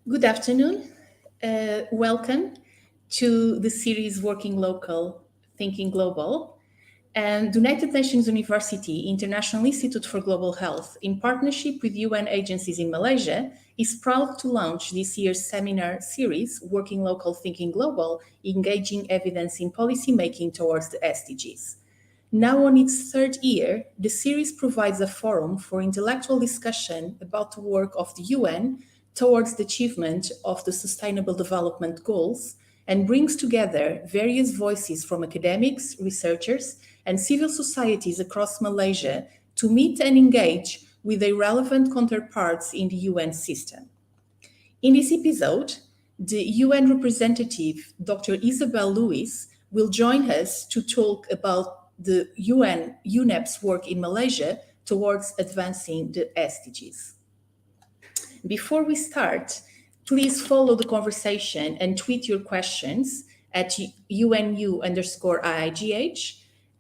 Good afternoon. Welcome to the series Working Local, Thinking Global. And the United Nations University International Institute for Global Health, in partnership with UN agencies in Malaysia, is proud to launch this year's seminar series, Working Local, Thinking Global, Engaging Evidence in Policymaking Towards the SDGs. Now on its third year, the series provides a forum for intellectual discussion about the work of the UN towards the achievement of the Sustainable Development Goals and brings together various voices from academics, researchers, and civil societies across Malaysia to meet and engage with their relevant counterparts in the UN system. In this episode, the UN representative, Dr. Isabel Lewis, will join us to talk about the UNEP's work in Malaysia towards advancing the SDGs. Before we start, please follow the conversation and tweet your questions at UNU_IIGH,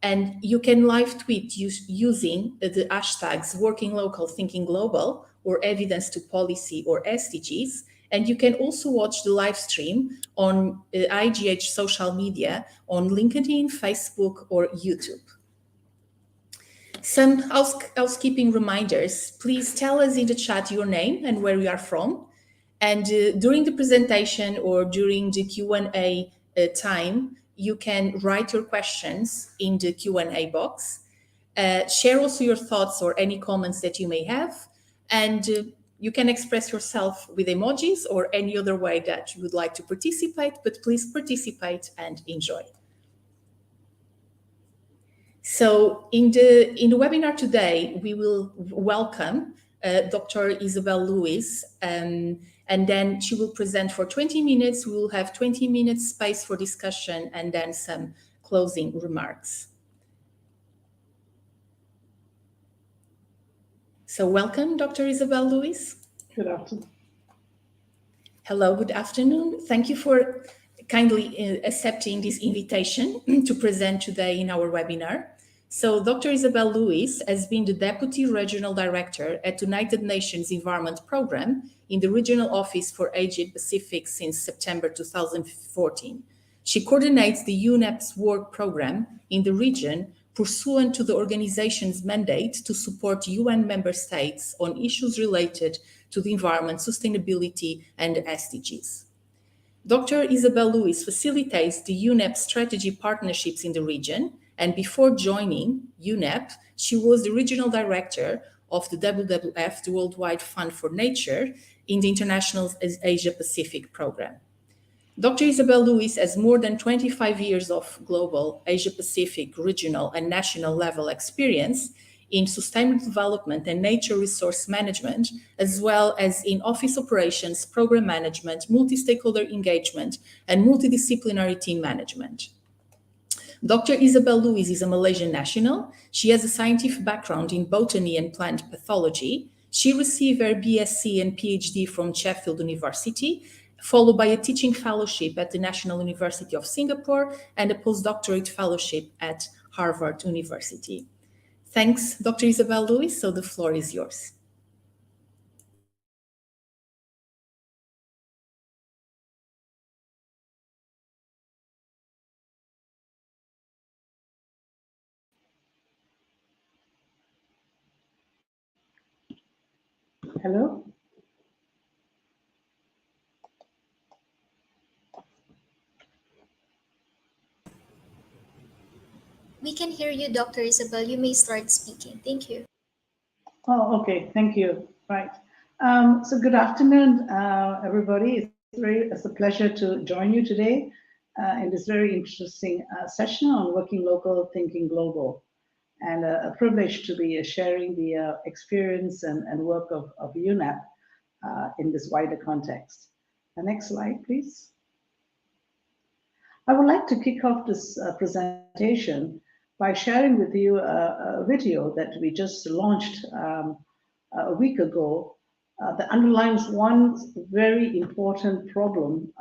and you can live tweet using the hashtags Working Local, Thinking Global, or Evidence to Policy, or SDGs. And you can also watch the live stream on IGH social media on LinkedIn, Facebook, or YouTube. Some housekeeping reminders. Please tell us in the chat your name and where you are from. And during the presentation or during the Q&A time, you can write your questions in the Q&A box. Share also your thoughts or any comments that you may have. And you can express yourself with emojis or any other way that you would like to participate, but please participate and enjoy. So in the webinar today, we will welcome Dr. Isabel Lewis, and then she will present for 20 minutes. We will have 20 minutes space for discussion and then some closing remarks. So welcome, Dr. Isabel Lewis. Good afternoon. Hello, good afternoon. Thank you for kindly accepting this invitation to present today in our webinar. So Dr. Isabel Lewis has been the Deputy Regional Director at United Nations Environment Programme in the Regional Office for Asia Pacific since September 2014. She coordinates the Unep's work programme in the region pursuant to the organization's mandate to support UN member states on issues related to the environment, sustainability, and the SDGs. Dr. Isabel Lewis facilitates the UNEP strategy partnerships in the region, and before joining UNEP, she was the regional director of the WWF, the Worldwide Fund for Nature, in the International Asia Pacific Programme. Dr. Isabel Lewis has more than 25 years of global, Asia Pacific, regional, and national level experience in sustainable development and nature resource management, as well as in office operations, program management, multi-stakeholder engagement, and multidisciplinary team management. Dr. Isabel Lewis is a Malaysian national. She has a scientific background in botany and plant pathology. She received her BSc and PhD from Sheffield University, followed by a teaching fellowship at the National University of Singapore and a postdoctorate fellowship at Harvard University. Thanks, Dr. Isabel Lewis. So the floor is yours. Hello? We can hear you, Dr. Isabel. You may start speaking. Thank you. Oh, okay. Thank you. Right. So good afternoon, everybody. It's a pleasure to join you today in this very interesting session on Working Local, Thinking Global, and a privilege to be sharing the experience and work of UNEP in this wider context. The next slide, please. I would like to kick off this presentation by sharing with you a video that we just launched a week ago that underlines one very important problem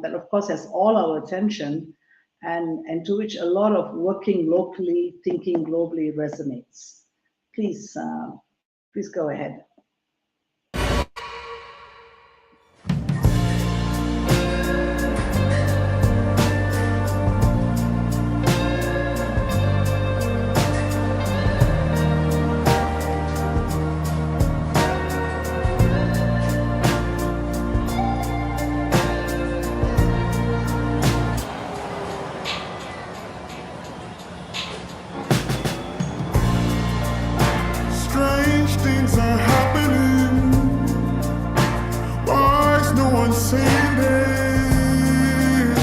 that, of course, has all our attention and to which a lot of working locally, thinking globally resonates. Please go ahead. Strange things are happening. Why is no one saying this?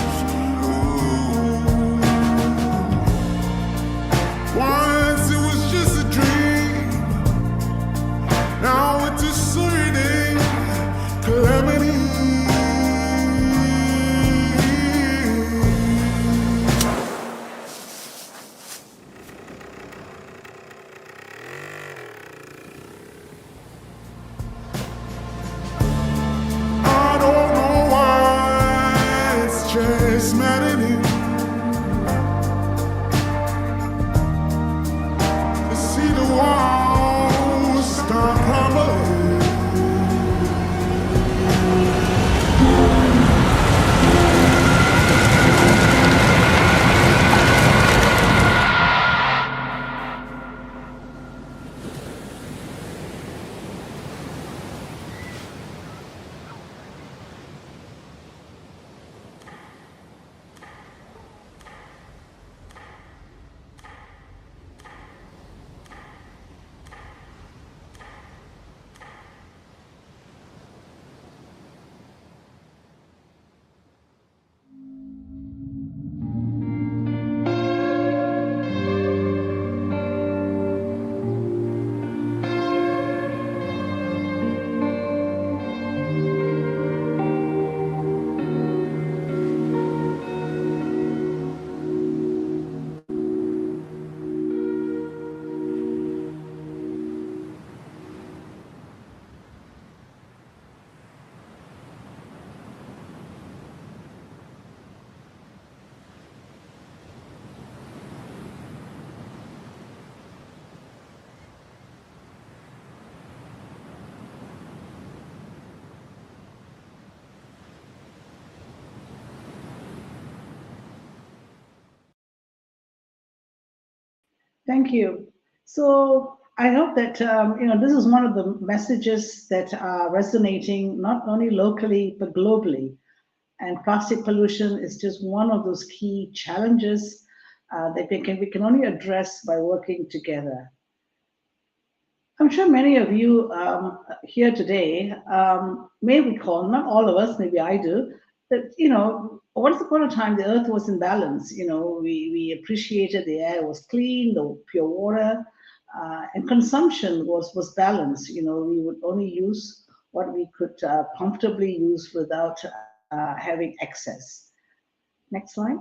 Ooh. Once it was just a dream. Now it's a certain calamity. I don't know why it's just maddening to see the walls start crumbling. Thank you. So I hope that this is one of the messages that are resonating not only locally but globally. And plastic pollution is just one of those key challenges that we can only address by working together. I'm sure many of you here today may recall, not all of us, maybe I do, that, once upon a time the earth was in balance. We appreciated the air was clean, the pure water, and consumption was balanced. We would only use what we could comfortably use without having excess. Next slide.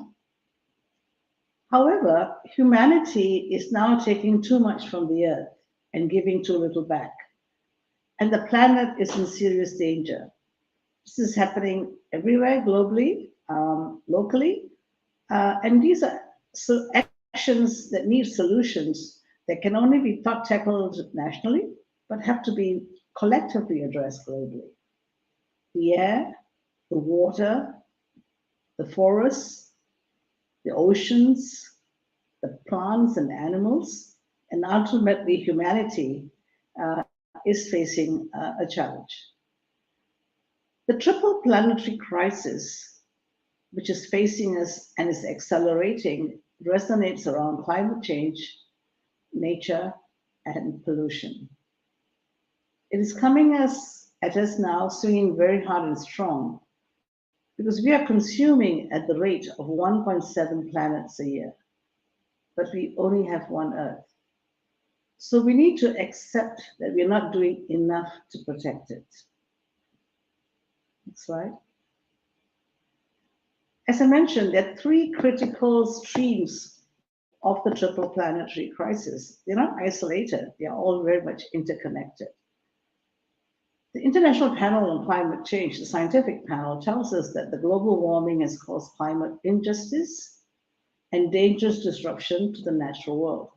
However, humanity is now taking too much from the earth and giving too little back. And the planet is in serious danger. This is happening everywhere globally, locally. And these are actions that need solutions that can only be tackled nationally, but have to be collectively addressed globally. The air, the water, the forests, the oceans, the plants and animals, and ultimately humanity is facing a challenge. The triple planetary crisis, which is facing us and is accelerating, resonates around climate change, nature, and pollution. It is coming at us now, swinging very hard and strong, because we are consuming at the rate of 1.7 planets a year, but we only have one Earth. So we need to accept that we're not doing enough to protect it. Next slide. As I mentioned, there are three critical streams of the triple planetary crisis. They're not isolated, they are all very much interconnected. The International Panel on Climate Change, the scientific panel, tells us that the global warming has caused climate injustice and dangerous disruption to the natural world.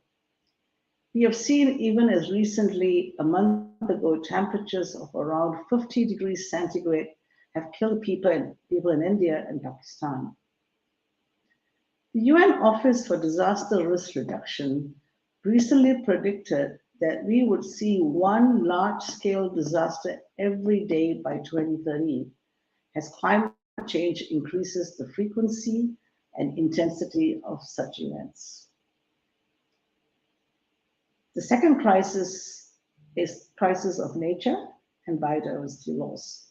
We have seen, even as recently a month ago, temperatures of around 50 degrees centigrade have killed people in India and Pakistan. The UN Office for Disaster Risk Reduction recently predicted that we would see one large-scale disaster every day by 2030 as climate change increases the frequency and intensity of such events. The second crisis is crisis of nature and biodiversity loss.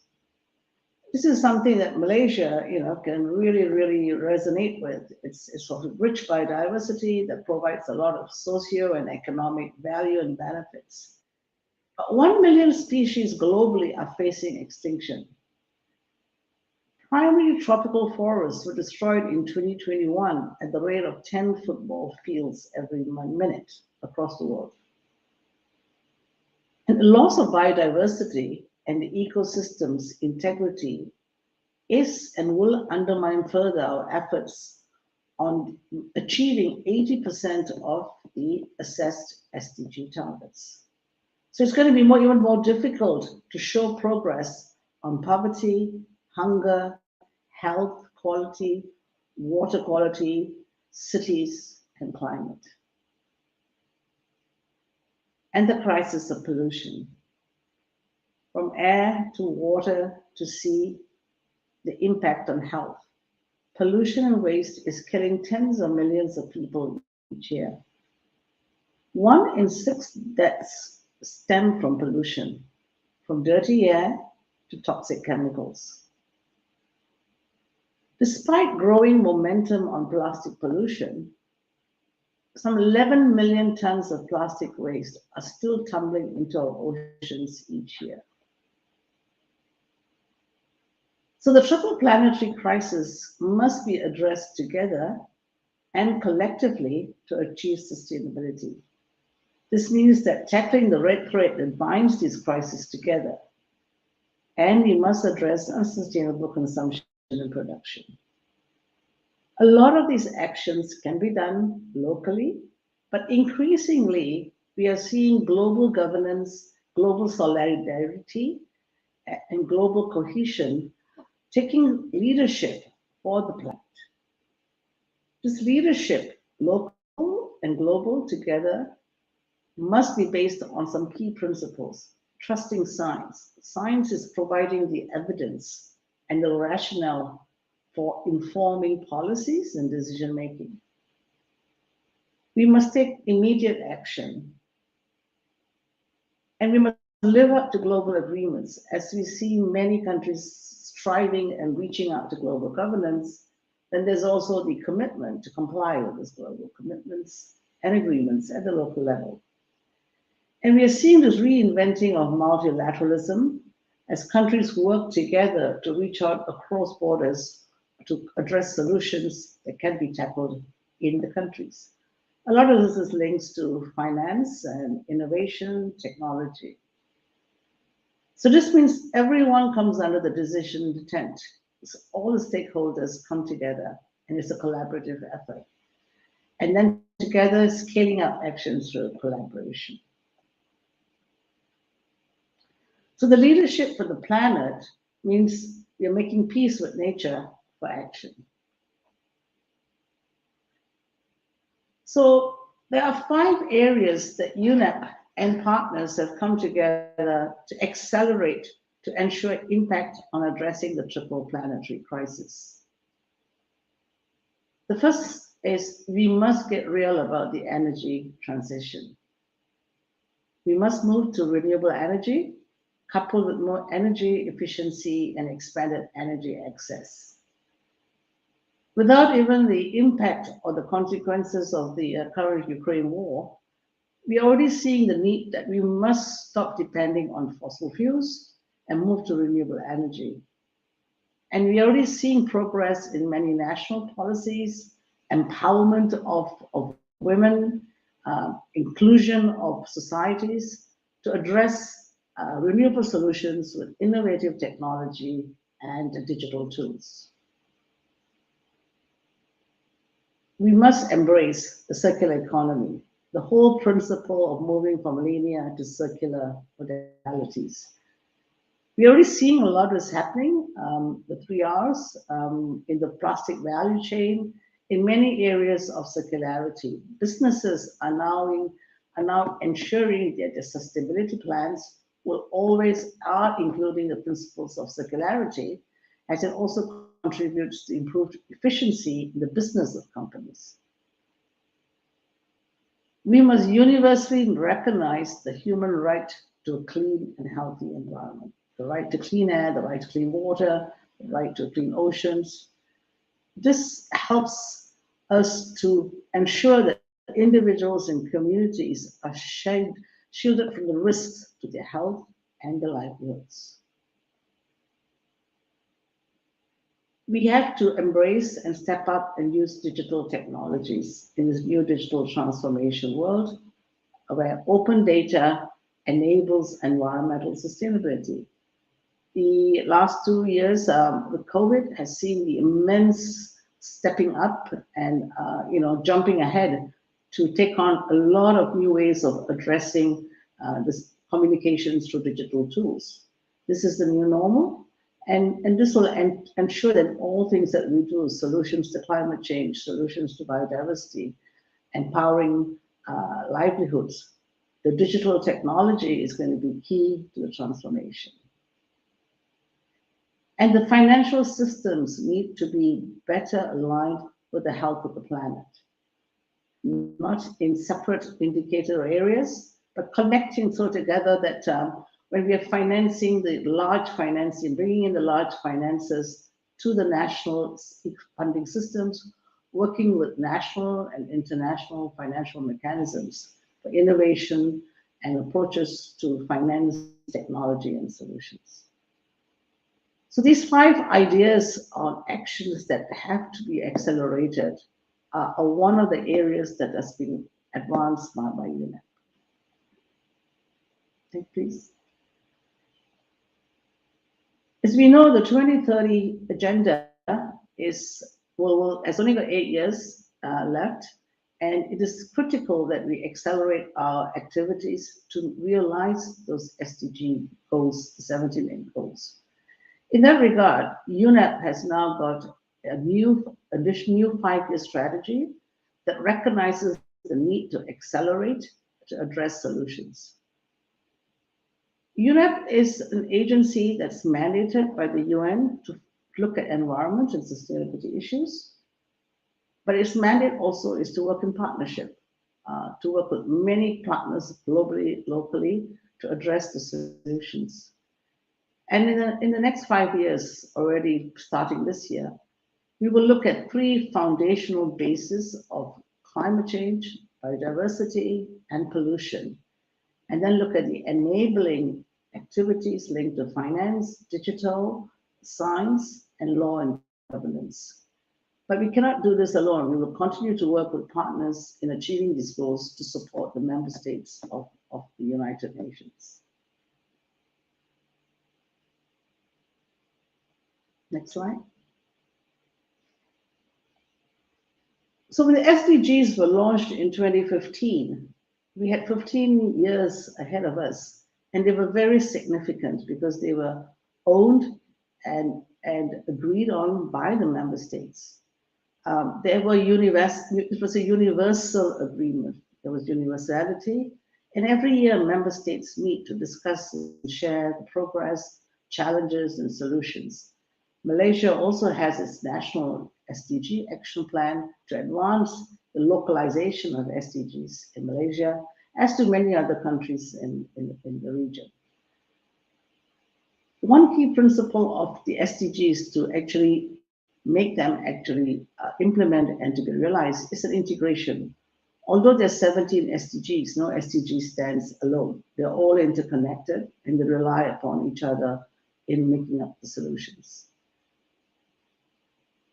This is something that Malaysia, can really, really resonate with. It's sort of rich biodiversity that provides a lot of socio and economic value and benefits. But 1 million species globally are facing extinction. Primary tropical forests were destroyed in 2021 at the rate of 10 football fields every minute across the world. And the loss of biodiversity and the ecosystem's integrity is and will undermine further our efforts on achieving 80% of the assessed SDG targets. So it's going to be even more difficult to show progress on poverty, hunger, health quality, water quality, cities, and climate. And the crisis of pollution. From air to water to sea, the impact on health. Pollution and waste is killing tens of millions of people each year. 1 in 6 deaths stem from pollution, from dirty air to toxic chemicals. Despite growing momentum on plastic pollution, some 11 million tons of plastic waste are still tumbling into our oceans each year. So the triple planetary crisis must be addressed together and collectively to achieve sustainability. This means that tackling the red thread that binds these crises together, and we must address unsustainable consumption and production. A lot of these actions can be done locally, but increasingly we are seeing global governance, global solidarity, and global cohesion taking leadership for the planet. This leadership, local and global together, must be based on some key principles. Trusting science. Science is providing the evidence and the rationale for informing policies and decision making. We must take immediate action. And we must live up to global agreements. As we see many countries striving and reaching out to global governance, then there's also the commitment to comply with these global commitments and agreements at the local level. And we are seeing this reinventing of multilateralism as countries work together to reach out across borders to address solutions that can be tackled in the countries. A lot of this is linked to finance and innovation, technology. So this means everyone comes under the decision tent. So all the stakeholders come together and it's a collaborative effort. And then together scaling up actions through collaboration. So the leadership for the planet means we are making peace with nature for action. So there are 5 areas that Unep and partners have come together to accelerate to ensure impact on addressing the triple planetary crisis. The first is we must get real about the energy transition. We must move to renewable energy, coupled with more energy efficiency and expanded energy access. Without even the impact or the consequences of the current Ukraine war, we're already seeing the need that we must stop depending on fossil fuels and move to renewable energy. And we're already seeing progress in many national policies, empowerment of women, inclusion of societies to address renewable solutions with innovative technology and digital tools. We must embrace the circular economy, the whole principle of moving from linear to circular modalities. We're already seeing a lot is happening, the 3 Rs, in the plastic value chain, in many areas of circularity. Businesses are now ensuring that their sustainability plans are including the principles of circularity, as it also contributes to improved efficiency in the business of companies. We must universally recognize the human right to a clean and healthy environment. The right to clean air, the right to clean water, the right to clean oceans. This helps us to ensure that individuals and communities are shielded from the risks to their health and their livelihoods. We have to embrace and step up and use digital technologies in this new digital transformation world where open data enables environmental sustainability. The last 2 years with COVID has seen the immense stepping up and jumping ahead to take on a lot of new ways of addressing this communications through digital tools. This is the new normal, and this will ensure that all things that we do, solutions to climate change, solutions to biodiversity, empowering livelihoods, the digital technology is going to be key to the transformation. And the financial systems need to be better aligned with the health of the planet, not in separate indicator areas, but connecting so together that when we are financing the large financing, bringing in the large finances to the national funding systems, working with national and international financial mechanisms for innovation and approaches to finance technology and solutions. So these 5 ideas on actions that have to be accelerated are one of the areas that has been advanced by Unep. Next, please. As we know, the 2030 agenda has only got 8 years left, and it is critical that we accelerate our activities to realize those SDG goals, the 17 main goals. In that regard, Unep has now got a new 5-year strategy that recognizes the need to accelerate to address solutions. Unep is an agency that's mandated by the UN to look at environment and sustainability issues, but its mandate also is to work in partnership, to work with many partners globally, locally, to address the solutions. And in the next 5 years, already starting this year, we will look at 3 foundational bases of climate change, biodiversity, and pollution, and then look at the enabling activities linked to finance, digital, science, and law and governance. But we cannot do this alone. We will continue to work with partners in achieving these goals to support the member states of the United Nations. Next slide. So when the SDGs were launched in 2015, we had 15 years ahead of us, and they were very significant because they were owned and agreed on by the member states. It was a universal agreement. There was universality, and every year member states meet to discuss and share the progress, challenges, and solutions. Malaysia also has its national SDG action plan to advance the localization of SDGs in Malaysia, as do many other countries in the region. One key principle of the SDGs to actually make them implement and to be realized is an integration. Although there's 17 SDGs, no SDG stands alone. They're all interconnected and they rely upon each other in making up the solutions.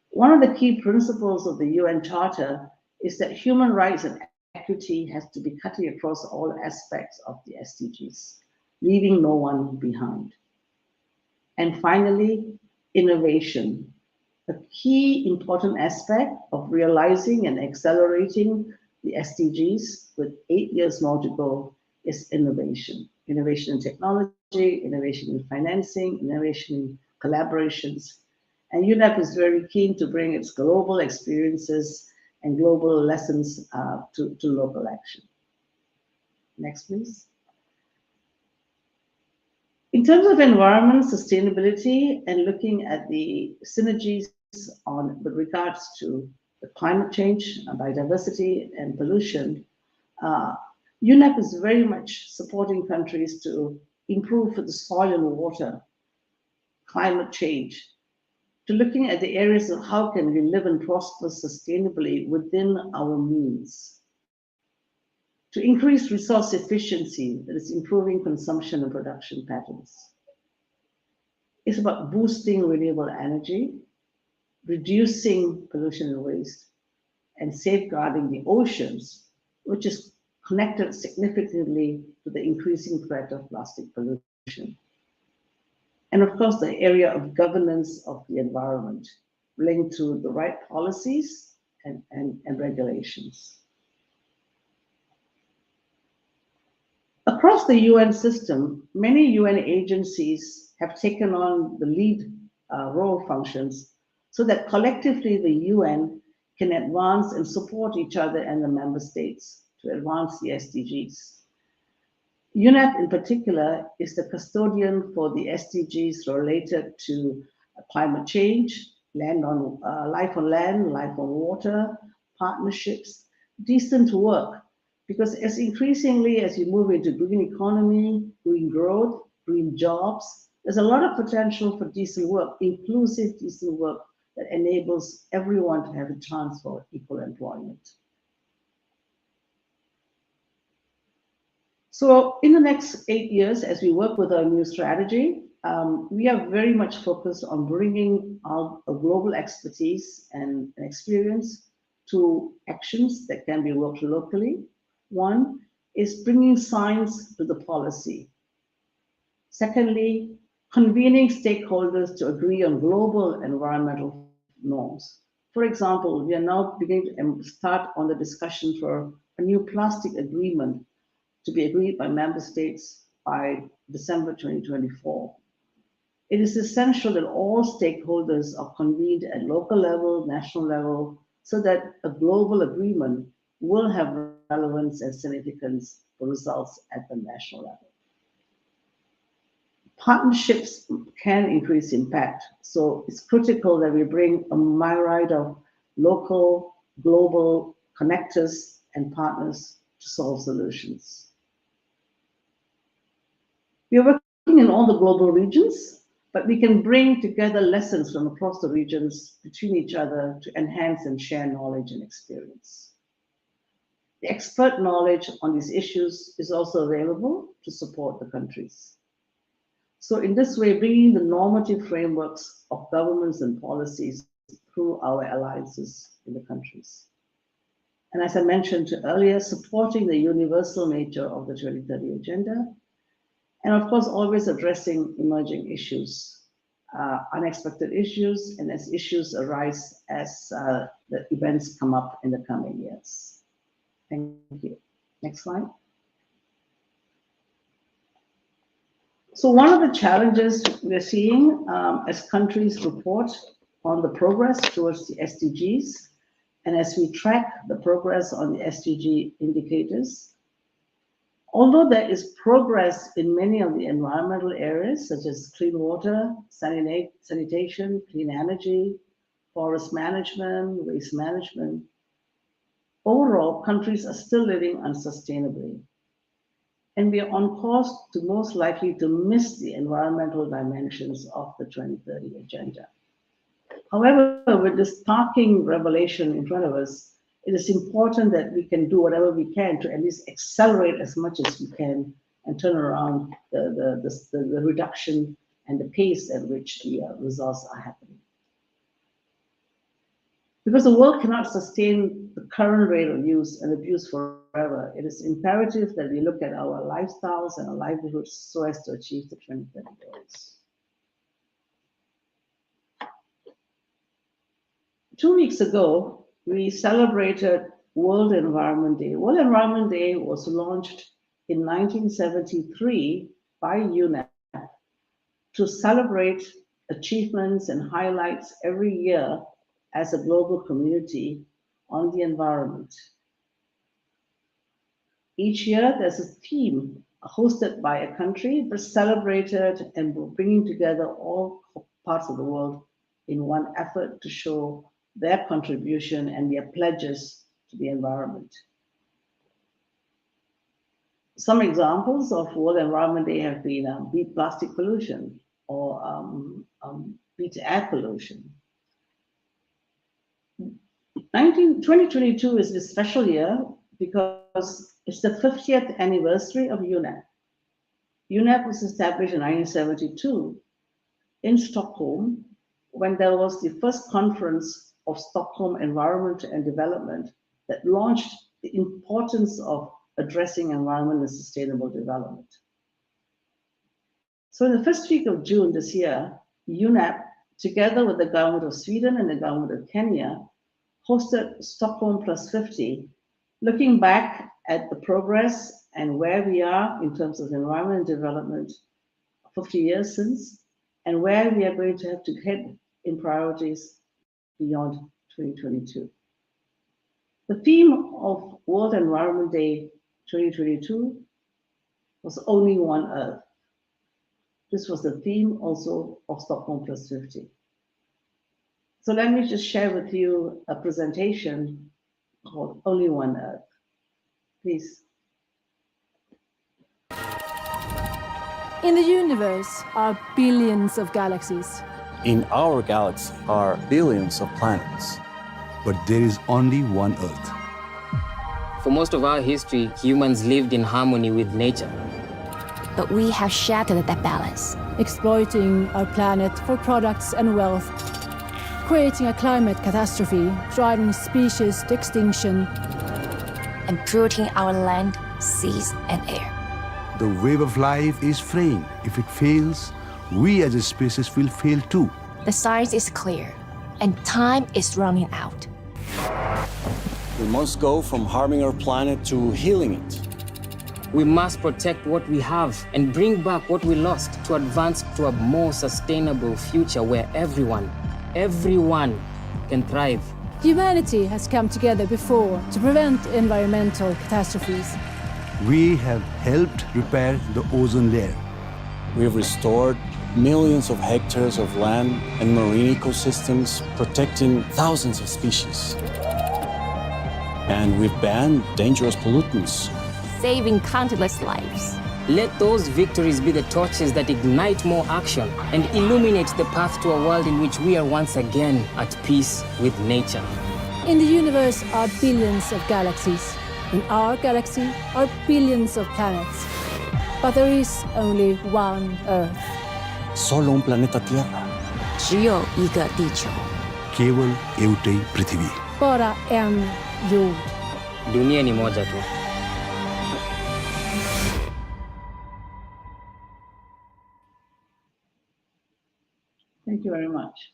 One of the key principles of the UN Charter is that human rights and equity has to be cutting across all aspects of the SDGs, leaving no one behind. And finally, innovation. A key important aspect of realizing and accelerating the SDGs with 8 years more to go is innovation. Innovation in technology, innovation in financing, innovation in collaborations. And Unep is very keen to bring its global experiences and global lessons to local action. Next, please. In terms of environment, sustainability, and looking at the synergies with regards to the climate change, biodiversity, and pollution, UNEP is very much supporting countries to improve the soil and water, climate change, to looking at the areas of how can we live and prosper sustainably within our means, to increase resource efficiency, that is improving consumption and production patterns. It's about boosting renewable energy, reducing pollution and waste, and safeguarding the oceans, which is connected significantly to the increasing threat of plastic pollution. And of course, the area of governance of the environment linked to the right policies and regulations. Across the UN system, many UN agencies have taken on the lead role functions so that collectively the UN can advance and support each other and the member states to advance the SDGs. UNEP in particular is the custodian for the SDGs related to climate change, life on land, life on water, partnerships, decent work. Because as increasingly as you move into green economy, green growth, green jobs, there's a lot of potential for decent work, inclusive decent work that enables everyone to have a chance for equal employment. So in the next 8 years, as we work with our new strategy, we are very much focused on bringing our global expertise and experience to actions that can be worked locally. One is bringing science to the policy. Secondly, convening stakeholders to agree on global environmental norms. For example, we are now beginning to start on the discussion for a new plastic agreement to be agreed by member states by December 2024. It is essential that all stakeholders are convened at local level, national level, so that a global agreement will have relevance and significance for results at the national level. Partnerships can increase impact, so it's critical that we bring a myriad of local, global connectors and partners to solve solutions. We are working in all the global regions, but we can bring together lessons from across the regions between each other to enhance and share knowledge and experience. The expert knowledge on these issues is also available to support the countries. So in this way, bringing the normative frameworks of governments and policies through our alliances in the countries. And as I mentioned earlier, supporting the universal nature of the 2030 agenda, and of course, always addressing emerging issues, unexpected issues, and as issues arise as the events come up in the coming years. Thank you. Next slide. So one of the challenges we're seeing as countries report on the progress towards the SDGs, and as we track the progress on the SDG indicators, although there is progress in many of the environmental areas, such as clean water, sanitation, clean energy, forest management, waste management, overall, countries are still living unsustainably. And we are on course to most likely to miss the environmental dimensions of the 2030 agenda. However, with this starking revelation in front of us, it is important that we can do whatever we can to at least accelerate as much as we can and turn around the reduction and the pace at which the results are happening. Because the world cannot sustain the current rate of use and abuse forever, it is imperative that we look at our lifestyles and our livelihoods so as to achieve the 2030 goals. 2 weeks ago, we celebrated World Environment Day. World Environment Day was launched in 1973 by Unep to celebrate achievements and highlights every year as a global community on the environment. Each year, there's a theme hosted by a country, but celebrated and bringing together all parts of the world in one effort to show their contribution and their pledges to the environment. Some examples of World Environment Day have been beat plastic pollution or beat air pollution. 2022 is a special year because it's the 50th anniversary of Unep. Unep was established in 1972 in Stockholm when there was the first conference of Stockholm Environment and Development that launched the importance of addressing environment and sustainable development. So in the first week of June this year, UNEP, together with the government of Sweden and the government of Kenya, hosted Stockholm Plus 50, looking back at the progress and where we are in terms of environment and development 50 years since, and where we are going to have to head in priorities beyond 2022. The theme of World Environment Day 2022 was Only One Earth. This was the theme also of Stockholm Plus 50. So let me just share with you a presentation called Only One Earth. Please. In the universe are billions of galaxies. In our galaxy are billions of planets. But there is only one Earth. For most of our history, humans lived in harmony with nature. But we have shattered that balance. Exploiting our planet for products and wealth, creating a climate catastrophe, driving species to extinction, and polluting our land, seas, and air. The web of life is fraying. If it fails, we as a species will fail too. The science is clear, and time is running out. We must go from harming our planet to healing it. We must protect what we have and bring back what we lost to advance to a more sustainable future where everyone can thrive. Humanity has come together before to prevent environmental catastrophes. We have helped repair the ozone layer. We have restored millions of hectares of land and marine ecosystems, protecting thousands of species. And we've banned dangerous pollutants, saving countless lives. Let those victories be the torches that ignite more action and illuminate the path to a world in which we are once again at peace with nature. In the universe are billions of galaxies. In our galaxy are billions of planets. But there is only one Earth. Solo un planeta Tierra. 只有一个地球。 केवल एउटै पृथ्वी. Bara en jord. Dunia ni moja tu. Thank you very much.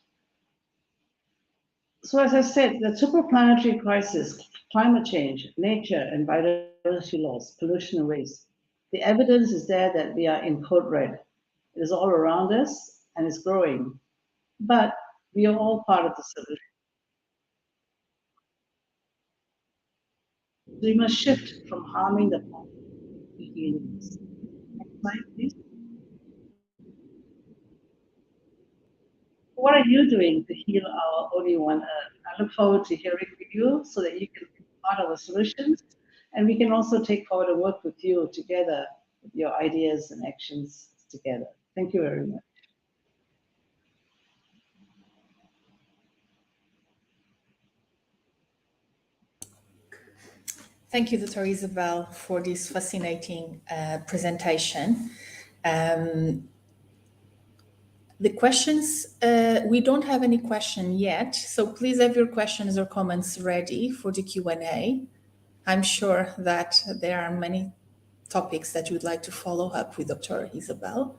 So as I said, the superplanetary crisis, climate change, nature and biodiversity loss, pollution and waste, the evidence is there that we are in code red. It is all around us and it's growing, but we are all part of the solution. We must shift from harming the planet to healing it. Next slide, please. What are you doing to heal our only one Earth? I look forward to hearing from you so that you can be part of the solutions, and we can also take forward and work with you together, with your ideas and actions together. Thank you very much. Thank you, Dr. Isabel, for this fascinating presentation. The questions, we don't have any question yet, so please have your questions or comments ready for the Q&A. I'm sure that there are many topics that you would like to follow up with Dr. Isabel.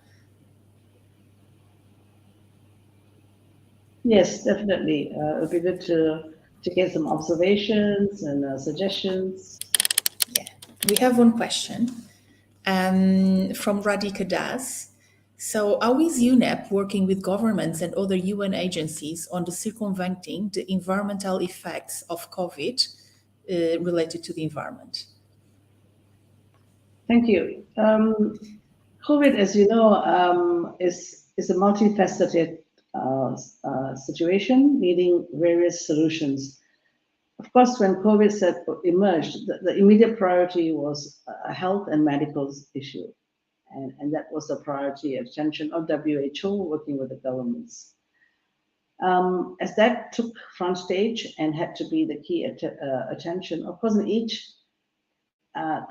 Yes, definitely. It would be good to get some observations and suggestions. Yeah, we have one question from Radhika Das. So how is UNEP working with governments and other UN agencies on the circumventing the environmental effects of COVID related to the environment? Thank you. COVID, as you know, is a multifaceted situation needing various solutions. Of course, when COVID emerged, the immediate priority was a health and medical issue. And that was the priority attention of WHO working with the governments. As that took front stage and had to be the key attention, of course, in each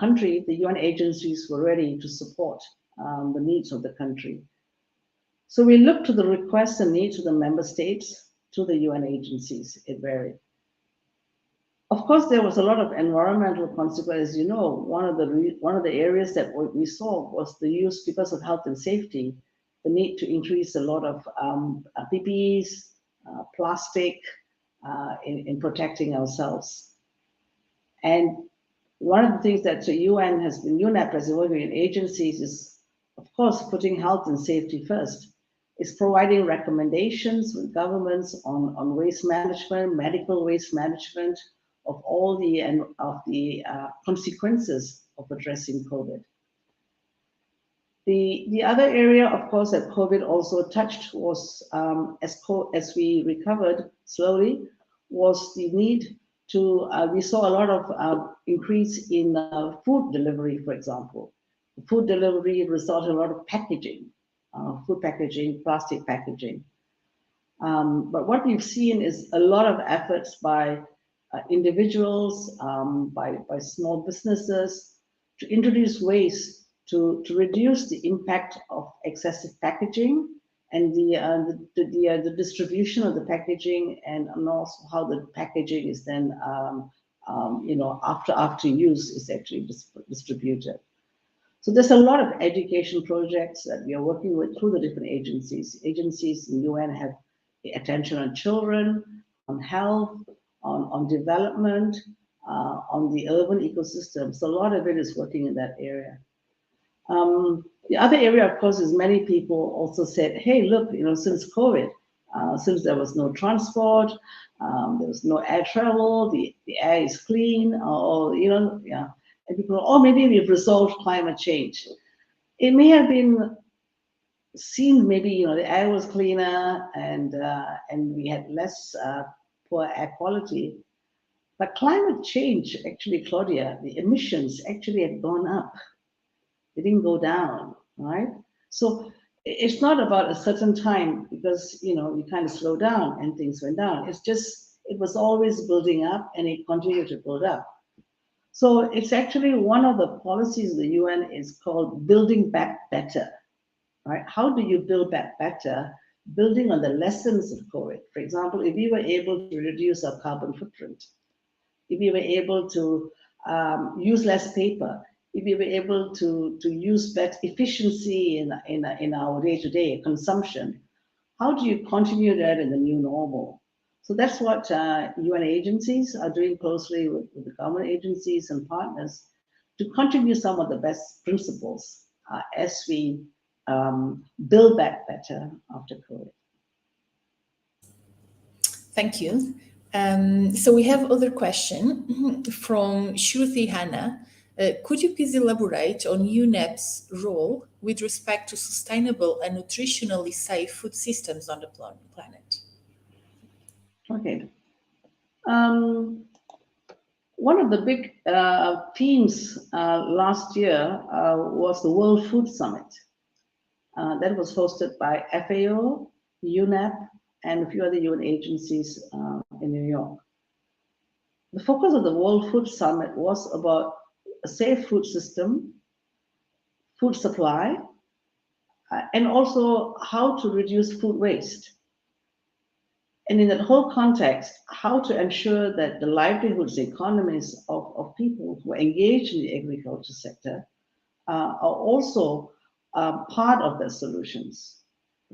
country, the UN agencies were ready to support the needs of the country. So we looked to the requests and needs of the member states to the UN agencies. It varied. Of course, there was a lot of environmental consequences. You know, one of the areas that we saw was the use, because of health and safety, the need to increase a lot of PPEs, plastic in protecting ourselves. And one of the things that the UN has been, UNEP has been working in agencies is, of course, putting health and safety first. Is providing recommendations with governments on waste management, medical waste management, of all the consequences of addressing COVID. The other area, of course, that COVID also touched was, as we recovered slowly, was the need to, we saw a lot of increase in food delivery, for example. Food delivery resulted in a lot of packaging, food packaging, plastic packaging. But what we've seen is a lot of efforts by individuals, by small businesses, to introduce ways to reduce the impact of excessive packaging and the distribution of the packaging, and also how the packaging is then, you know, after use is actually distributed. So there's a lot of education projects that we are working with through the different agencies. Agencies in UN have attention on children, on health, on development, on the urban ecosystem. So a lot of it is working in that area. The other area, of course, is many people also said, hey, look, you know, since COVID, since there was no transport, there was no air travel, the air is clean, or, you know, yeah. And people, oh, maybe we've resolved climate change. It may have been seen, maybe, you know, the air was cleaner and we had less poor air quality. But climate change, actually, Claudia, the emissions actually had gone up. They didn't go down, right? So it's not about a certain time because, you know, you kind of slow down and things went down. It's just, it was always building up and it continued to build up. So it's actually one of the policies of the UN is called building back better, right? How do you build back better? Building on the lessons of COVID. For example, if we were able to reduce our carbon footprint, if we were able to use less paper, if we were able to use better efficiency in our day-to-day consumption, how do you continue that in the new normal? So that's what UN agencies are doing closely with the government agencies and partners to continue some of the best principles as we build back better after COVID. Thank you. So we have other question from Shruti Hanna. Could you please elaborate on UNEP's role with respect to sustainable and nutritionally safe food systems on the planet? Okay. One of the big themes last year was the World Food Summit. That was hosted by FAO, UNEP, and a few other UN agencies in New York. The focus of the World Food Summit was about a safe food system, food supply, and also how to reduce food waste. And in that whole context, how to ensure that the livelihoods, the economies of people who are engaged in the agriculture sector are also part of the solutions.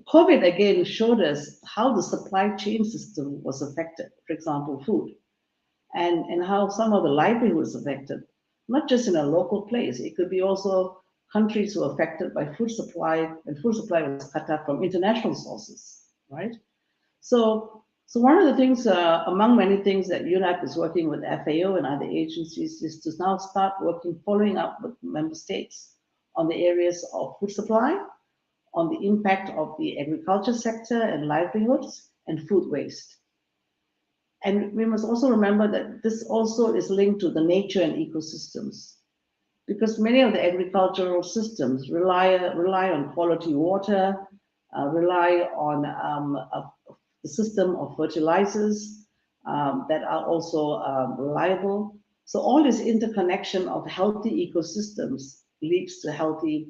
COVID again showed us how the supply chain system was affected, for example, food, and how some of the livelihoods affected, not just in a local place. It could be also countries who are affected by food supply, and food supply was cut off from international sources, right? So one of the things, among many things that UNEP is working with FAO and other agencies is to now start working, following up with member states on the areas of food supply, on the impact of the agriculture sector and livelihoods, and food waste. And we must also remember that this also is linked to the nature and ecosystems, because many of the agricultural systems rely on quality water, rely on the system of fertilizers that are also reliable. So all this interconnection of healthy ecosystems leads to healthy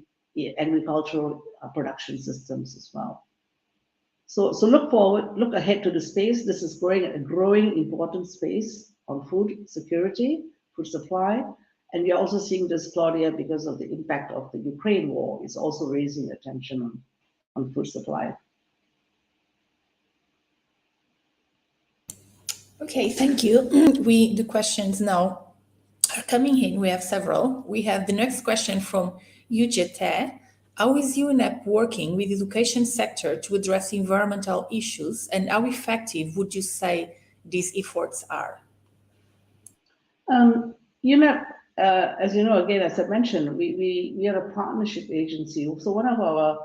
agricultural production systems as well. So look forward, look ahead to the space. This is a growing important space on food security, food supply. And we are also seeing this, Claudia, because of the impact of the Ukraine war. It's also raising attention on food supply. Okay, thank you. The questions now are coming in. We have several. We have the next question from UGT. How is UNEP working with the education sector to address environmental issues, and how effective would you say these efforts are? UNEP, as you know, again, as I mentioned, we are a partnership agency. So one of our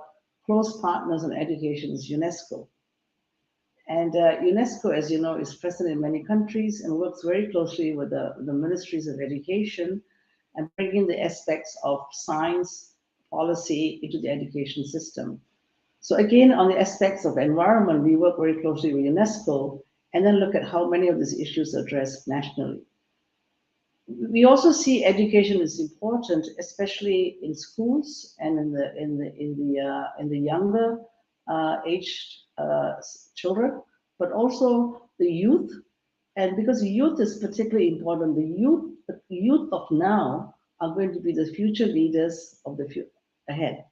close partners in education is UNESCO. And UNESCO, as you know, is present in many countries and works very closely with the ministries of education and bringing the aspects of science policy into the education system. So again, on the aspects of environment, we work very closely with UNESCO and then look at how many of these issues are addressed nationally. We also see education is important, especially in schools and in the younger aged children, but also the youth. And because youth is particularly important, the youth of now are going to be the future leaders of the future ahead.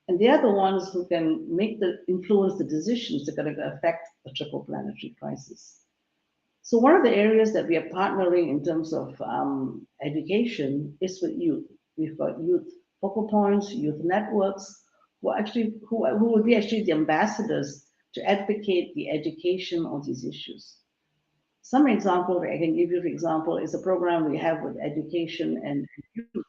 And they are the ones who can influence the decisions that are going to affect the triple planetary crisis. So one of the areas that we are partnering in terms of education is with youth. We've got youth focal points, youth networks, who will be actually the ambassadors to advocate the education of these issues. Some example I can give you, for example, is a program we have with education and youth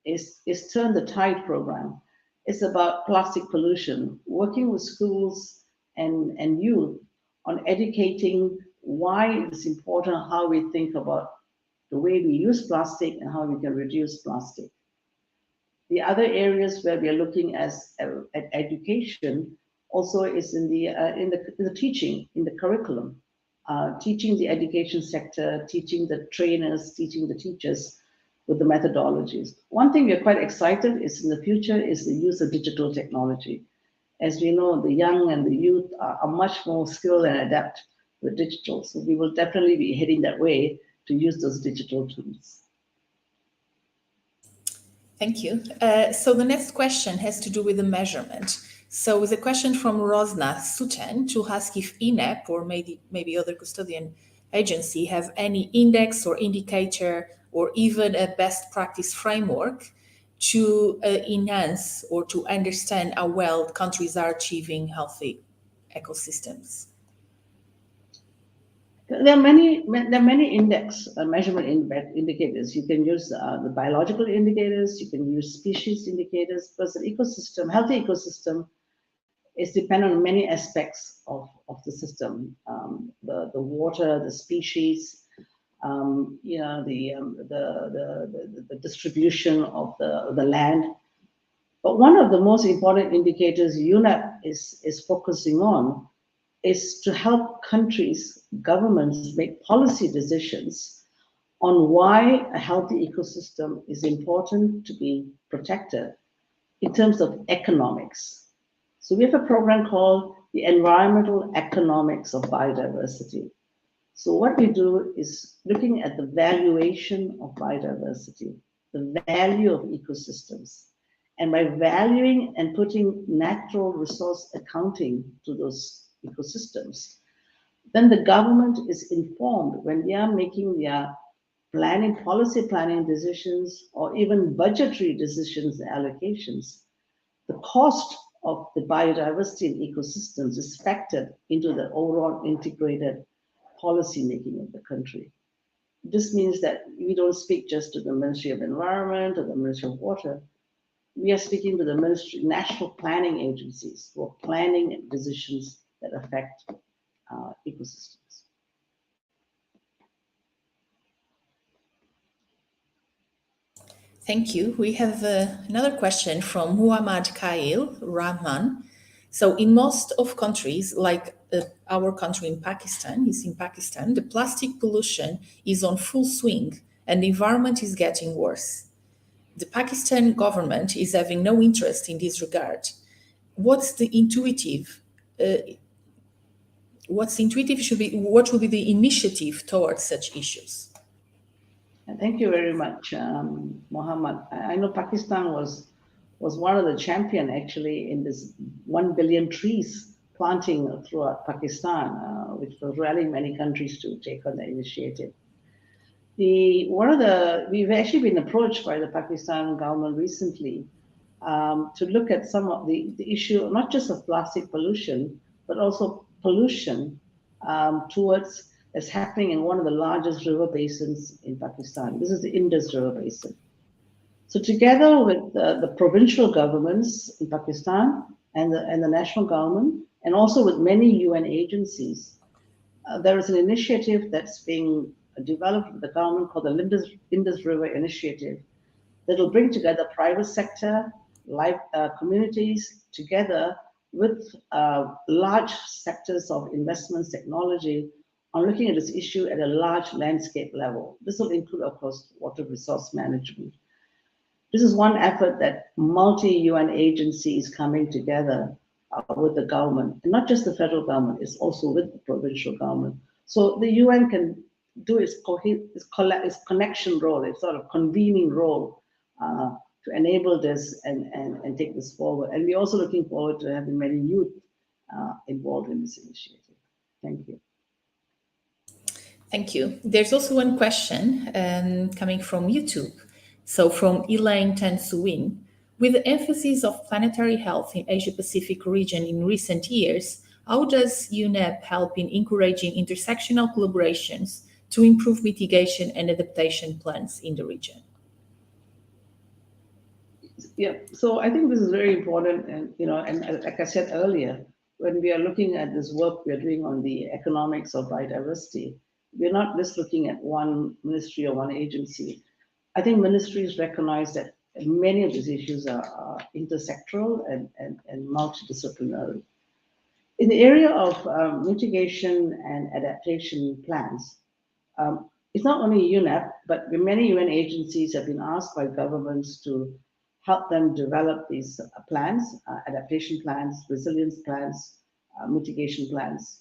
is Turn the Tide program. It's about plastic pollution, working with schools and youth on educating why it's important, how we think about the way we use plastic and how we can reduce plastic. The other areas where we are looking at education also is in the teaching, in the curriculum, teaching the education sector, teaching the trainers, teaching the teachers with the methodologies. One thing we're quite excited is in the future is the use of digital technology. As we know, the young and the youth are much more skilled and adept with digital. So we will definitely be heading that way to use those digital tools. Thank you. So the next question has to do with the measurement. So it's a question from Rosna Sutan to ask if Unep or maybe other custodian agency have any index or indicator or even a best practice framework to enhance or to understand how well countries are achieving healthy ecosystems. There are many measurement indicators. You can use the biological indicators. You can use species indicators, because an ecosystem, healthy ecosystem, is dependent on many aspects of the system. The water, the species, the distribution of the land. But one of the most important indicators UNEP is focusing on is to help countries, governments make policy decisions on why a healthy ecosystem is important to be protected in terms of economics. So we have a program called the Environmental Economics of Biodiversity. So what we do is looking at the valuation of biodiversity, the value of ecosystems. And by valuing and putting natural resource accounting to those ecosystems, then the government is informed when they are making their policy planning decisions, or even budgetary decisions and allocations. The cost of the biodiversity and ecosystems is factored into the overall integrated policy making of the country. This means that we don't speak just to the Ministry of Environment or the Ministry of Water. We are speaking to the national planning agencies who are planning decisions that affect ecosystems. Thank you. We have another question from Muhammad Khail Rahman. So in most of countries, like our country in Pakistan, the plastic pollution is on full swing and the environment is getting worse. The Pakistan government is having no interest in this regard. What will be the initiative towards such issues? Thank you very much, Mohammed. I know Pakistan was one of the champion actually in this 1 billion trees planting throughout Pakistan, which was rallying many countries to take on the initiative. We've actually been approached by the Pakistan government recently to look at some of the issue, not just of plastic pollution, but also pollution towards that's happening in one of the largest river basins in Pakistan. This is the Indus River Basin. So together with the provincial governments in Pakistan and the national government, and also with many UN agencies, there is an initiative that's being developed with the government called the Indus River Initiative that will bring together private sector, communities together with large sectors of investments, technology, on looking at this issue at a large landscape level. This will include, of course, water resource management. This is one effort that multi-UN agencies coming together with the government, and not just the federal government, it's also with the provincial government. So the UN can do its connection role, its sort of convening role to enable this and take this forward. And we're also looking forward to having many youth involved in this initiative. Thank you. Thank you. There's also one question coming from YouTube. So from Elaine Tansuin, with the emphasis of planetary health in Asia-Pacific region in recent years, how does UNEP help in encouraging intersectional collaborations to improve mitigation and adaptation plans in the region? Yeah, so I think this is very important, and and like I said earlier, when we are looking at this work we are doing on the economics of biodiversity, we're not just looking at one ministry or one agency. I think ministries recognize that many of these issues are intersectoral and multidisciplinary. In the area of mitigation and adaptation plans, it's not only UNEP, but many UN agencies have been asked by governments to help them develop these plans, adaptation plans, resilience plans, mitigation plans.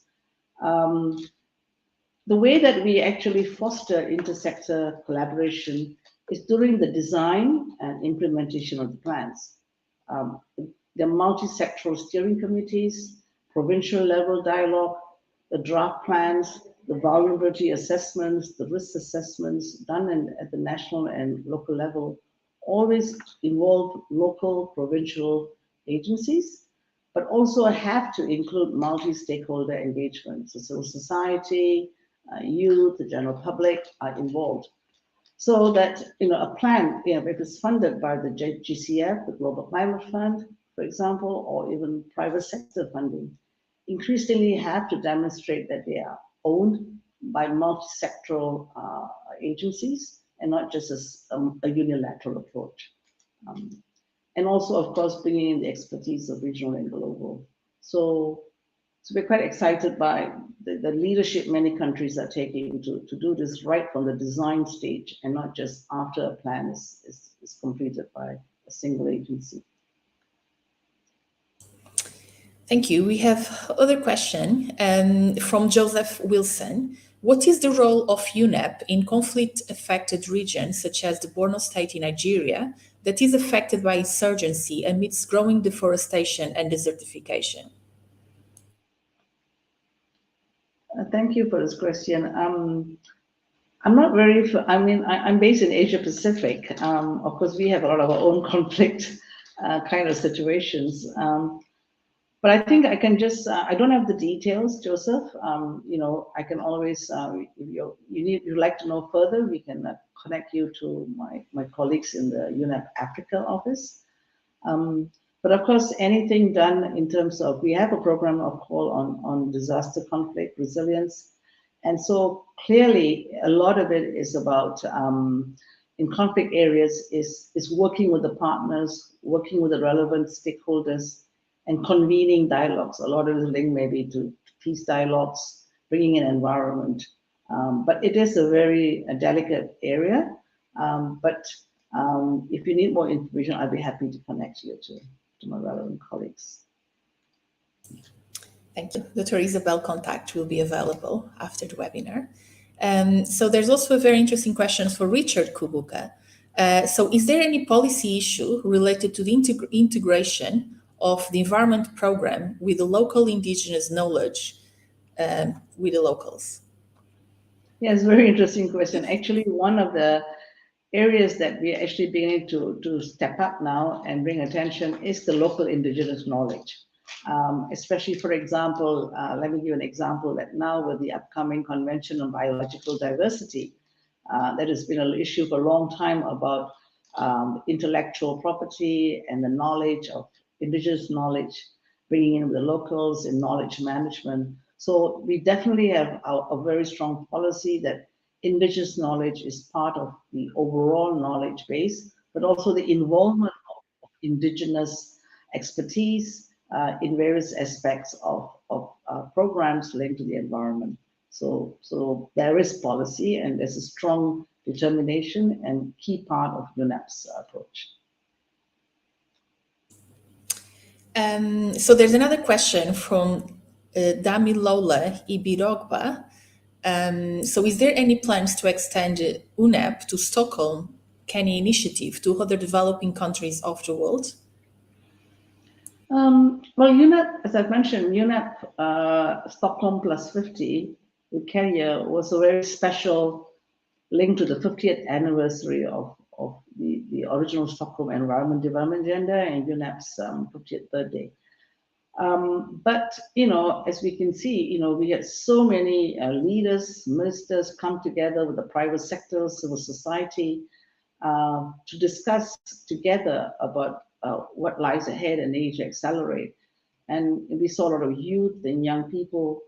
The way that we actually foster intersector collaboration is during the design and implementation of the plans. There are multi-sectoral steering committees, provincial level dialogue, the draft plans, the vulnerability assessments, the risk assessments done at the national and local level always involve local, provincial agencies, but also have to include multi-stakeholder engagement. So civil society, youth, the general public are involved. So that, a plan, if it's funded by the GCF, the Global Climate Fund, for example, or even private sector funding, increasingly have to demonstrate that they are owned by multi-sectoral agencies and not just a unilateral approach. And also, of course, bringing in the expertise of regional and global. So we're quite excited by the leadership many countries are taking to do this right from the design stage and not just after a plan is completed by a single agency. Thank you. We have other question from Joseph Wilson. What is the role of UNEP in conflict-affected regions such as the Borno State in Nigeria that is affected by insurgency amidst growing deforestation and desertification? Thank you for this question. I'm not very, I'm based in Asia Pacific. Of course, we have a lot of our own conflict kind of situations. But I think I can just, I don't have the details, Joseph. I can always, if you'd like to know further, we can connect you to my colleagues in the UNEP Africa office. But of course, anything done in terms of, we have a program of call on disaster conflict resilience. And so clearly, a lot of it is about, in conflict areas is working with the partners, working with the relevant stakeholders, and convening dialogues. A lot of it is linked maybe to peace dialogues, bringing in environment. But it is a very delicate area. If you need more information, I'd be happy to connect you to my relevant colleagues. Thank you. Dr. Isabel contact will be available after the webinar. So there's also a very interesting question for Richard Kubuka. So is there any policy issue related to the integration of the environment program with the local indigenous knowledge with the locals? Yes, very interesting question. Actually, one of the areas that we are actually beginning to step up now and bring attention is the local indigenous knowledge. Especially, for example, let me give an example that now with the upcoming Convention on Biological Diversity, that has been an issue for a long time about intellectual property and the knowledge of indigenous knowledge, bringing in the locals in knowledge management. So we definitely have a very strong policy that indigenous knowledge is part of the overall knowledge base, but also the involvement of indigenous expertise in various aspects of programs linked to the environment. So there is policy and there's a strong determination and key part of Unep's approach. So there's another question from Damilola Ibirogba. So is there any plans to extend Unep to Stockholm, Kenya initiative to other developing countries of the world? Well, Unep, as I've mentioned, Unep Stockholm plus 50 in Kenya was a very special link to the 50th anniversary of the original Stockholm Environment Development Agenda and Unep's 50th birthday. But, as we can see, we get so many leaders, ministers come together with the private sector, civil society, to discuss together about what lies ahead and need to accelerate. And we saw a lot of youth and young people.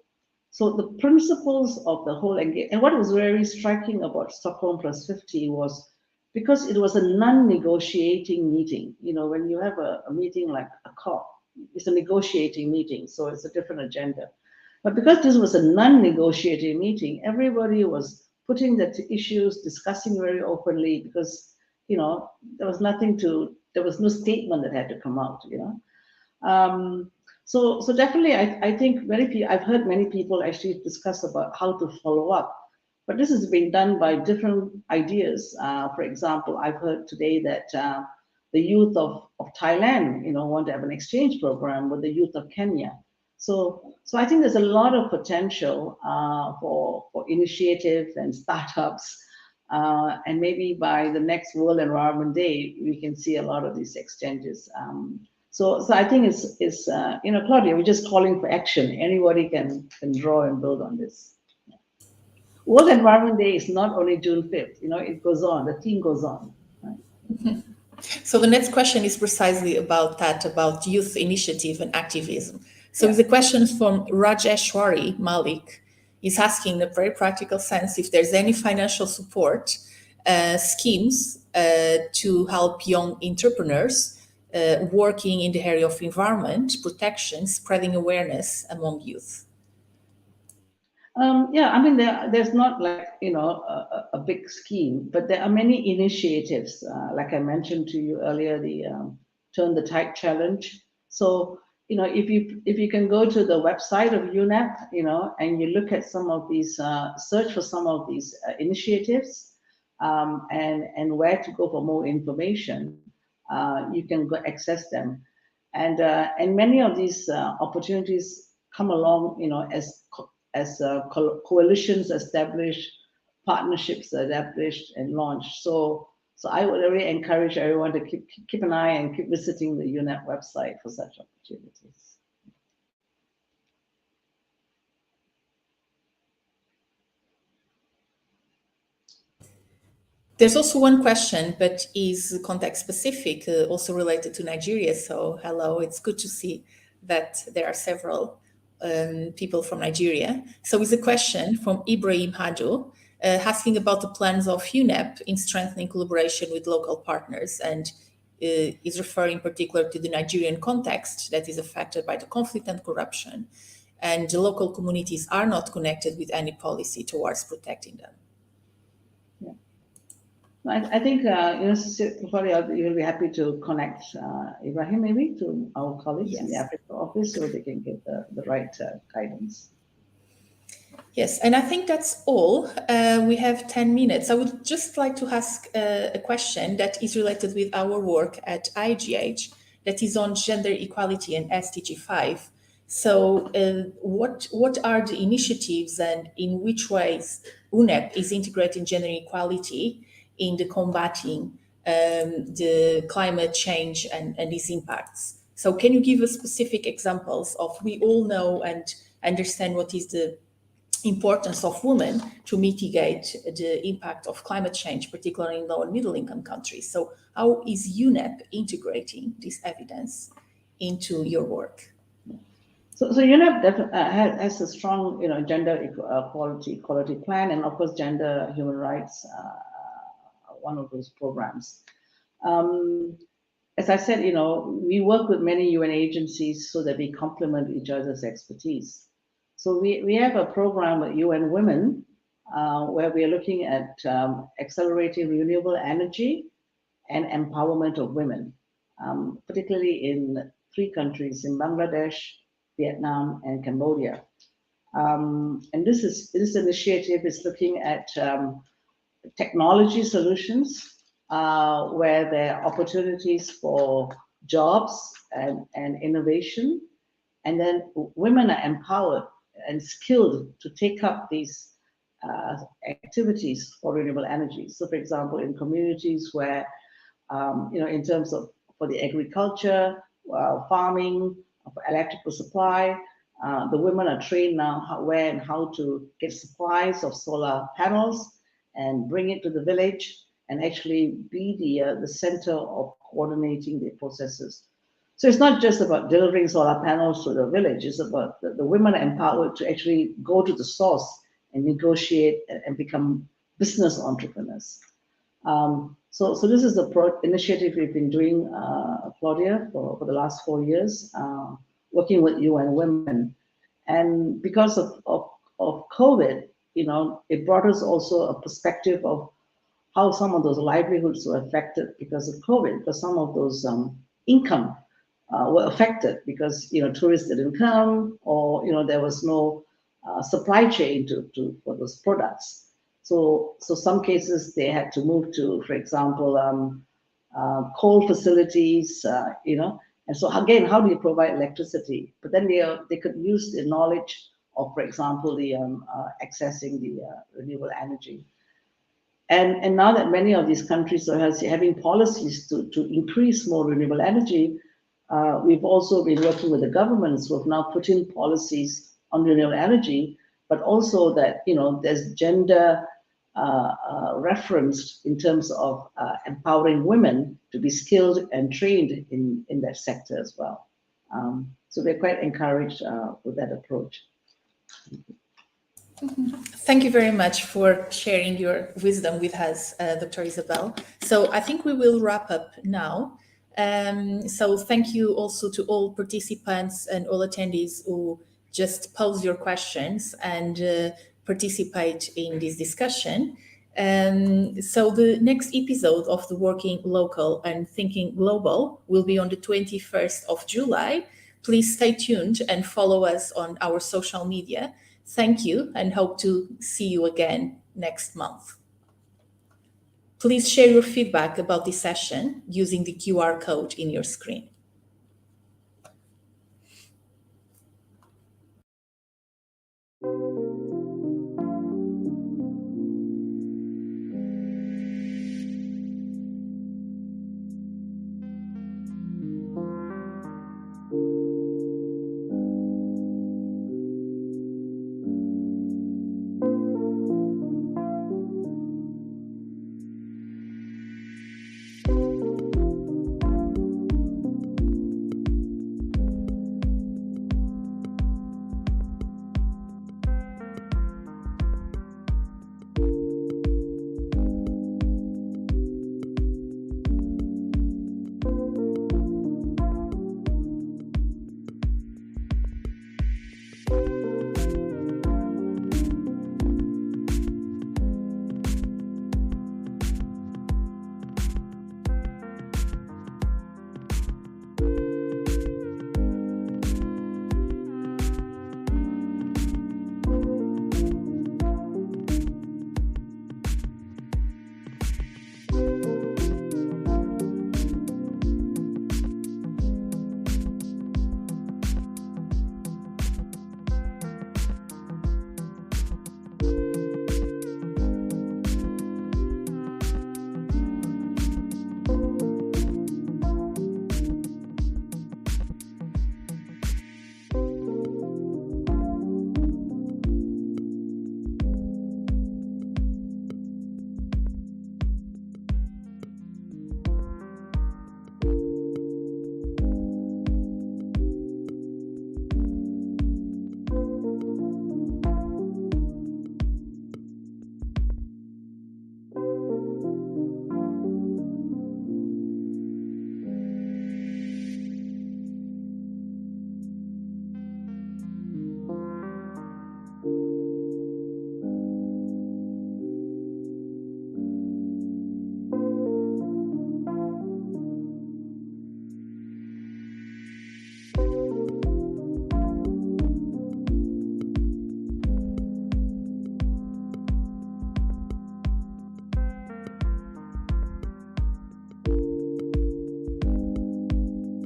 So the principles of the whole engagement, and what was very striking about Stockholm plus 50 was because it was a non-negotiating meeting. When you have a meeting like a COP, it's a negotiating meeting, so it's a different agenda. But because this was a non-negotiating meeting, everybody was putting the issues, discussing very openly, because there was no statement that had to come out. So definitely, I think I've heard many people actually discuss about how to follow up. But this is being done by different ideas. For example, I've heard today that the youth of Thailand, want to have an exchange program with the youth of Kenya. So I think there's a lot of potential for initiatives and startups. And maybe by the next World Environment Day, we can see a lot of these exchanges. So I think it's Claudia, we're just calling for action. Anybody can draw and build on this. World Environment Day is not only June 5th, it goes on, the theme goes on. Right? So the next question is precisely about that, about youth initiative and activism. So the question from Rajeshwari Malik is asking in a very practical sense if there's any financial support schemes to help young entrepreneurs working in the area of environment protection, spreading awareness among youth. There's not like, a big scheme, but there are many initiatives. Like I mentioned to you earlier, the Turn the Tide Challenge. So, if you can go to the website of UNEP, and you look at some of these, search for some of these initiatives and where to go for more information, you can go access them. And many of these opportunities come along, as coalitions established, partnerships established and launched. So I would really encourage everyone to keep an eye and keep visiting the UNEP website for such opportunities. There's also one question, but is context specific, also related to Nigeria. So hello, it's good to see that there are several people from Nigeria. So it's a question from Ibrahim Hadu. asking about the plans of Unep in strengthening collaboration with local partners, and is referring in particular to the Nigerian context that is affected by the conflict and corruption, and the local communities are not connected with any policy towards protecting them. I think, probably you'll be happy to connect Ibrahim maybe to our colleagues in the Africa office so they can get the right guidance. Yes, and I think that's all. We have 10 minutes. I would just like to ask a question that is related with our work at UNU-IIGH, that is on gender equality and SDG 5. So what are the initiatives and in which ways Unep is integrating gender equality in the combating the climate change and its impacts? So can you give us specific examples of, we all know and understand what is the importance of women to mitigate the impact of climate change, particularly in low and middle income countries. So how is Unep integrating this evidence into your work? So Unep has a strong, gender equality plan, and of course, gender human rights, one of those programs. As I said, we work with many UN agencies so that we complement each other's expertise. So we have a program with UN Women where we are looking at accelerating renewable energy and empowerment of women, particularly in 3 countries, in Bangladesh, Vietnam, and Cambodia. And this initiative is looking at technology solutions where there are opportunities for jobs and innovation, and then women are empowered and skilled to take up these activities for renewable energy. So, for example, in communities where, in terms of for the agriculture, farming, electrical supply, the women are trained now where and how to get supplies of solar panels and bring it to the village and actually be the center of coordinating the processes. So it's not just about delivering solar panels to the village, it's about the women empowered to actually go to the source and negotiate and become business entrepreneurs. So this is the initiative we've been doing, Claudia, for the last 4 years, working with UN Women. And because of COVID, it brought us also a perspective of how some of those livelihoods were affected because of COVID, because some of those income were affected because tourists didn't come, or there was no supply chain for those products. So some cases they had to move to, for example, coal facilities, and so again, how do you provide electricity? But then they could use the knowledge of, for example, the accessing the renewable energy. And now that many of these countries are having policies to increase more renewable energy, we've also been working with the governments who have now put in policies on renewable energy, but also that there's gender referenced in terms of empowering women to be skilled and trained in that sector as well. So we're quite encouraged with that approach. Thank you very much for sharing your wisdom with us, Dr. Isabel. So I think we will wrap up now. So thank you also to all participants and all attendees who just pose your questions and participate in this discussion. So the next episode of the Working Local and Thinking Global will be on the 21st of July. Please stay tuned and follow us on our social media. Thank you and hope to see you again next month. Please share your feedback about this session using the QR code in your screen.